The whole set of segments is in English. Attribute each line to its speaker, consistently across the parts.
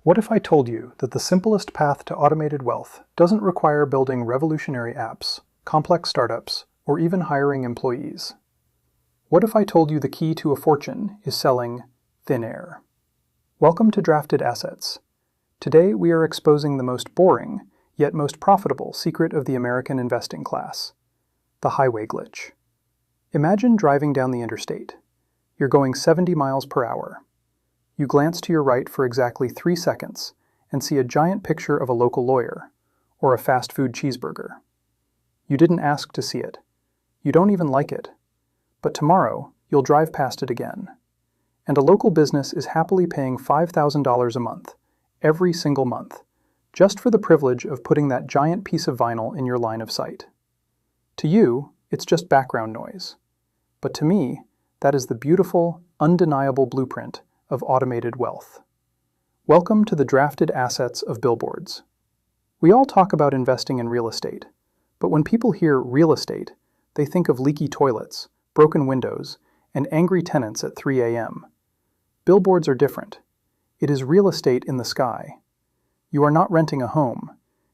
Speaker 1: What if I told you that the simplest path to automated wealth doesn't require building revolutionary apps, complex startups, or even hiring employees? What if I told you the key to a fortune is selling thin air? Welcome to Drafted Assets. Today we are exposing the most boring, yet most profitable secret of the American investing class: the highway glitch. Imagine driving down the interstate. You're going 70 miles per hour. You glance to your right for exactly 3 seconds and see a giant picture of a local lawyer or a fast food cheeseburger. You didn't ask to see it. You don't even like it. But tomorrow, you'll drive past it again. And a local business is happily paying $5,000 a month, every single month, just for the privilege of putting that giant piece of vinyl in your line of sight. To you, it's just background noise. But to me, that is the beautiful, undeniable blueprint of automated wealth. Welcome to the Drafted Assets of Billboards. We all talk about investing in real estate, but when people hear real estate, they think of leaky toilets, broken windows, and angry tenants at 3 a.m. Billboards are different. It is real estate in the sky. You are not renting a home.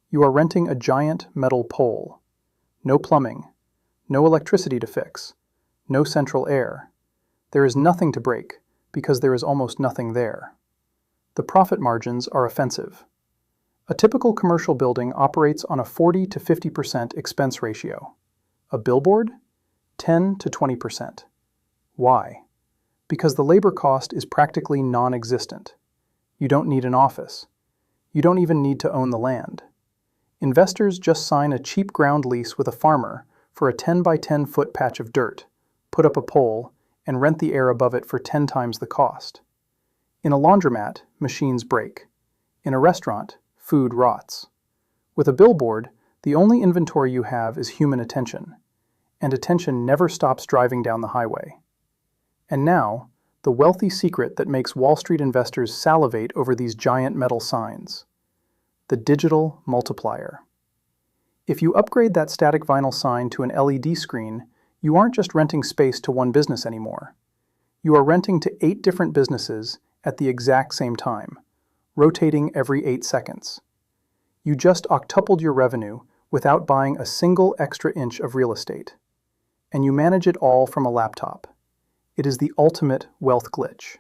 Speaker 1: You are renting a giant metal pole. No plumbing, no electricity to fix, no central air. There is nothing to break, because there is almost nothing there. The profit margins are offensive. A typical commercial building operates on a 40 to 50% expense ratio. A billboard? 10 to 20%. Why? Because the labor cost is practically non-existent. You don't need an office. You don't even need to own the land. Investors just sign a cheap ground lease with a farmer for a 10 by 10 foot patch of dirt, put up a pole, and rent the air above it for 10 times the cost. In a laundromat, machines break. In a restaurant, food rots. With a billboard, the only inventory you have is human attention, and attention never stops driving down the highway. And now, the wealthy secret that makes Wall Street investors salivate over these giant metal signs: the Digital Multiplier. If you upgrade that static vinyl sign to an LED screen, you aren't just renting space to one business anymore. You are renting to 8 different businesses at the exact same time, rotating every 8 seconds. You just octupled your revenue without buying a single extra inch of real estate. And you manage it all from a laptop. It is the ultimate wealth glitch.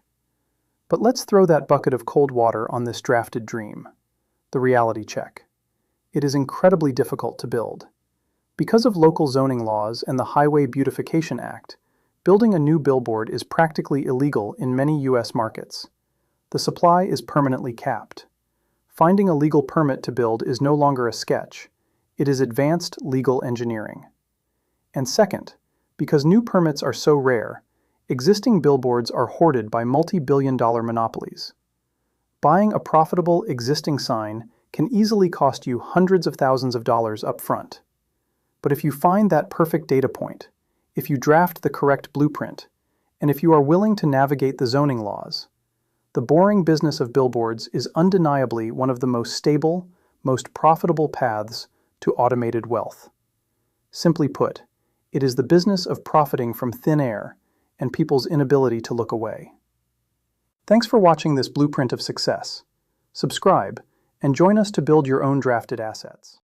Speaker 1: But let's throw that bucket of cold water on this drafted dream: the reality check. It is incredibly difficult to build. Because of local zoning laws and the Highway Beautification Act, building a new billboard is practically illegal in many U.S. markets. The supply is permanently capped. Finding a legal permit to build is no longer a sketch. It is advanced legal engineering. And second, because new permits are so rare, existing billboards are hoarded by multi-billion-dollar monopolies. Buying a profitable existing sign can easily cost you hundreds of thousands of dollars up front. But if you find that perfect data point, if you draft the correct blueprint, and if you are willing to navigate the zoning laws, the boring business of billboards is undeniably one of the most stable, most profitable paths to automated wealth. Simply put, it is the business of profiting from thin air and people's inability to look away. Thanks for watching this blueprint of success. Subscribe and join us to build your own drafted assets.